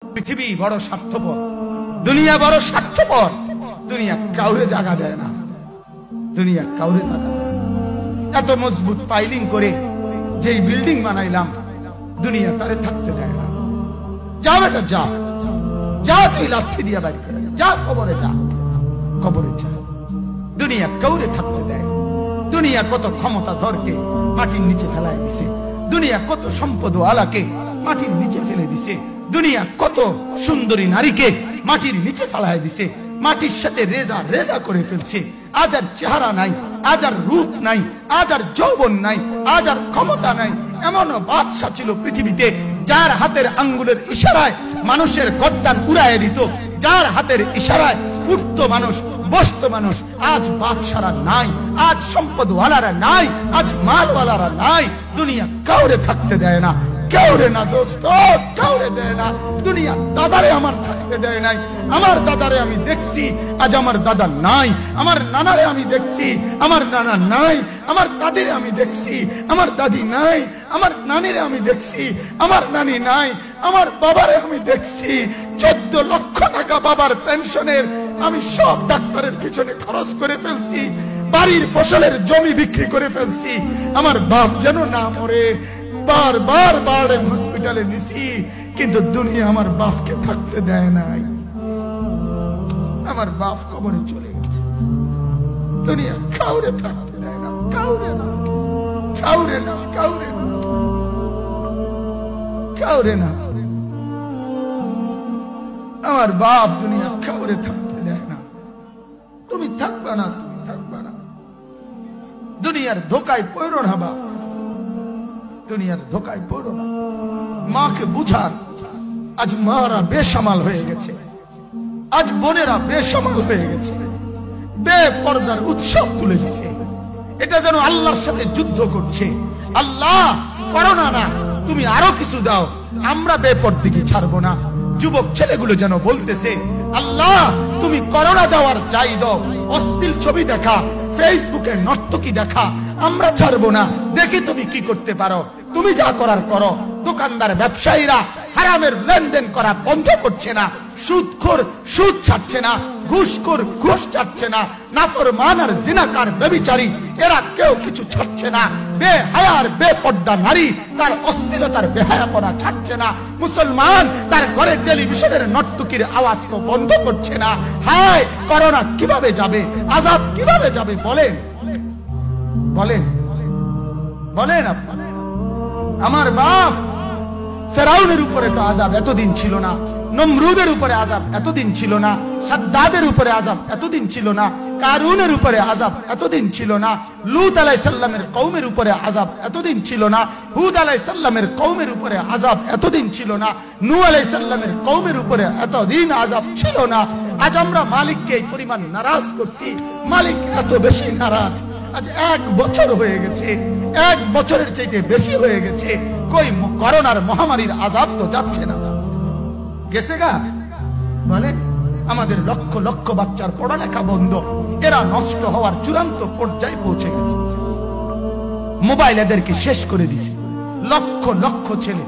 পৃথিবী বড় স্বার্থপর, দুনিয়া বড় স্বার্থপর। দুনিয়া কাউরে জায়গা দেয় না, দুনিয়া কাউরে জায়গা দেয় না। এত মজবুত পাইলিং করে যেই বিল্ডিং বানাইলাম, দুনিয়া তারে থাকতে দেয় না। যা বেটা যা, যা তুই লাথি দিয়া বাড়ি করে যা, কবরে যা, কবরে যা। দুনিয়া কাউরে থাকতে দেয়। দুনিয়া কত ক্ষমতাধরকে মাটির নিচে ফেলাই দিছে, দুনিয়া কত সম্পদ আলাকে মাটির নিচে ফেলে দিছে, দুনিয়া কত সুন্দরী নারীকে মাটির নিচে ফেলাই দিছে, মাটির সাথে রেজা রেজা করে ফেলছে। আজ আর চেহারা নাই, আজ আর রূপ নাই, আজ আর যৌবন নাই, আজ আর ক্ষমতা নাই। এমন বাদশা ছিল পৃথিবীতে যার হাতের আঙ্গুলের ইশারায় মানুষের গর্দান উড়াইয়া দিত, যার হাতের ইশারায় উঠতো মানুষ, বসতো মানুষ। আজ বাদশারা নাই, আজ সম্পদওয়ালারা নাই, আজ মালওয়ালারা নাই। দুনিয়া কাউরে থাকতে দেয় না, কাউরে না দোস্ত, কাউরে দেয় না। দুনিয়া দাদারে আমার থাকতে দেয় নাই। আমার দাদারে আমি দেখছি, আজ আমার দাদা নাই। আমার নানারে আমি দেখছি, আমার নানা নাই। আমার দাদিরে আমি দেখছি, আমার দাদি নাই। আমার নানিরে আমি দেখছি, আমার নানি নাই। আমার বাবারে আমি দেখছি, 14 লক্ষ টাকা বাবার পেনশনের আমি সব ডাক্তারের পিছনে খরচ করে ফেলছি, বাড়ির ফসলের জমি বিক্রি করে ফেলছি। আমার বাপ যেন না মরে বারবার বারে হসপিটালে নিছি, কিন্তু দুনিয়া আমার বাপকে থাকতে দেয় নাই। আমার বাপ কবরে চলে গেছে। দুনিয়া কাউরে থাকতে দেয় না, কাউরে না, কাউরে না, কাউরে না, কাউরে না। আমার বাপ দুনিয়া কাউরে থাকতে দেয় না। তুমি থাকবা না, তুমি থাকবা না। দুনিয়ার ধোকায় পড়ো না বাপ, দুনিয়ার ধোকায় পড়ো না। মাকে বুঝান, আজ মারা বেসামাল হয়ে গেছে, আজ বোনেরা বেসামাল হয়ে গেছে, বেপরদার উৎসব তুলে দিছে। এটা যেন আল্লাহর সাথে যুদ্ধ করছে। আল্লাহ করোনা না, তুমি আরো কিছু দাও, আমরা বেপরদিকে ছাড়বো না। যুবক ছেলেগুলো যেন বলতেছে, আল্লাহ তুমি করোনা দেওয়ার চাই দাও, অশ্লীল ছবি দেখা, ফেসবুকে নর্তকী দেখা আমরা ছাড়বো না। দেখি তুমি কি করতে পারো, তুমি যা করার করো। দোকানদার ব্যবসায়ীরা হারামের লেনদেন করা বন্ধ করছে না, সুদখোর সুদ ছাড়ছে না, ঘুষখোর ঘুষ ছাড়ছে না, নাফরমান আর জিনাকার ব্যভিচারী এরা কেউ কিছু ছাড়ছে না। বেহায়ার বেপর্দা নারী তার অশ্লীলতার বেহায়াপনা ছাড়ছে না। মুসলমান তার ঘরে টেলিভিশনের নর্তকীর আওয়াজ তো বন্ধ করছে না। হায় করোনা কিভাবে যাবে, আযাব কিভাবে যাবে বলেন, বলেন, বলেন আপনারা। আমার বাপ ফেরাউনের উপরে তো আযাব এতদিন ছিল না, নমরুদের উপরে আযাব এতদিন ছিল না, সাদ্দাদের উপরে আযাব এতদিন ছিল না, কারুনের উপরে আযাব এতদিন ছিল না, লূত আলাইহিস সালামের কওমের উপরে আযাব এতদিন ছিল না, হুদ আলাইহিস সালামের কওমের উপরে আযাব এতদিন ছিল না, নূহ আলাইহিস সালামের কওমের উপরে এতদিন আযাব ছিল না। আজ আমরা মালিককে এই পরিমাণ নারাজ করছি, মালিক এত বেশি নারাজ। আজ 1 বছর হয়ে গেছে, 1 বছরের চাইতে বেশি হয়ে গেছে, কই করোনার মহামারীর আযাব তো যাচ্ছে না, গেছে গা। বলে আমাদের লক্ষ লক্ষ বাচ্চার পড়ালেখা বন্ধ, এরা নষ্ট হওয়ার চূড়ান্ত পর্যায়ে পৌঁছে গেছে। মোবাইল এদেরকে শেষ করে দিছে, লক্ষ লক্ষ ছেলে।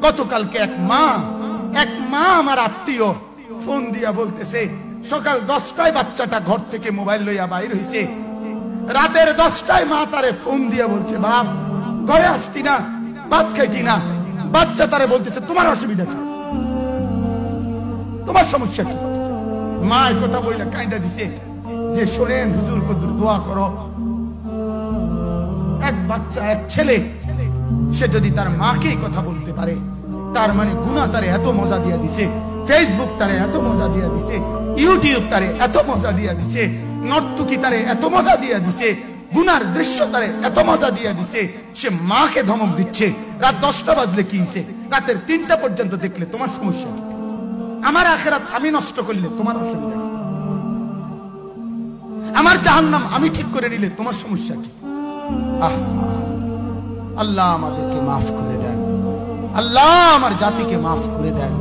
গতকালকে এক মা আমার আত্মীয় ফোন দিয়া বলতেছে, সকাল 10টায় বাচ্চাটা ঘর থেকে মোবাইল লইয়া বাইর হইছে, রাতের 10টায় মা তারে ফোন দিয়া বলছে, বাপ ঘরে আসতি না, ভাত খাইতি না। বাচ্চা তারে বলতেছে, তোমার অসুবিধা কি, তোমার সমস্যা কি? মা এই কথা বইলা কাঁদা দিছে যে, শোনেন হুজুর কদ্দুর দোয়া করো। এক বাচ্চা, এক ছেলে, সে যদি তার মাকে কথা বলতে পারে, তার মানে গুনাহ তারে এত মজা দিয়া দিছে, ফেসবুক তারে এত মজা দিয়া দিছে, ইউটিউব তারে এত মজা দিয়া দিছে, নর্তকী তারে এত মজা দিয়া দিছে, গুনার দৃশ্য তারে এত মজা দিয়া দিছে, সে মাকে ধমক দিচ্ছে। রাত 10টা বাজলে কি হইছে, রাতের 3টা পর্যন্ত দেখলে তোমার সমস্যা কি? আমার আখিরাত আমি নষ্ট করলে তোমার অসুবিধা কি? আমার জাহান্নাম আমি ঠিক করে নিলে তোমার সমস্যা কি? আল্লাহ আমাদেরকে মাফ করে দেন, আল্লাহ আমার জাতিকে মাফ করে দেন।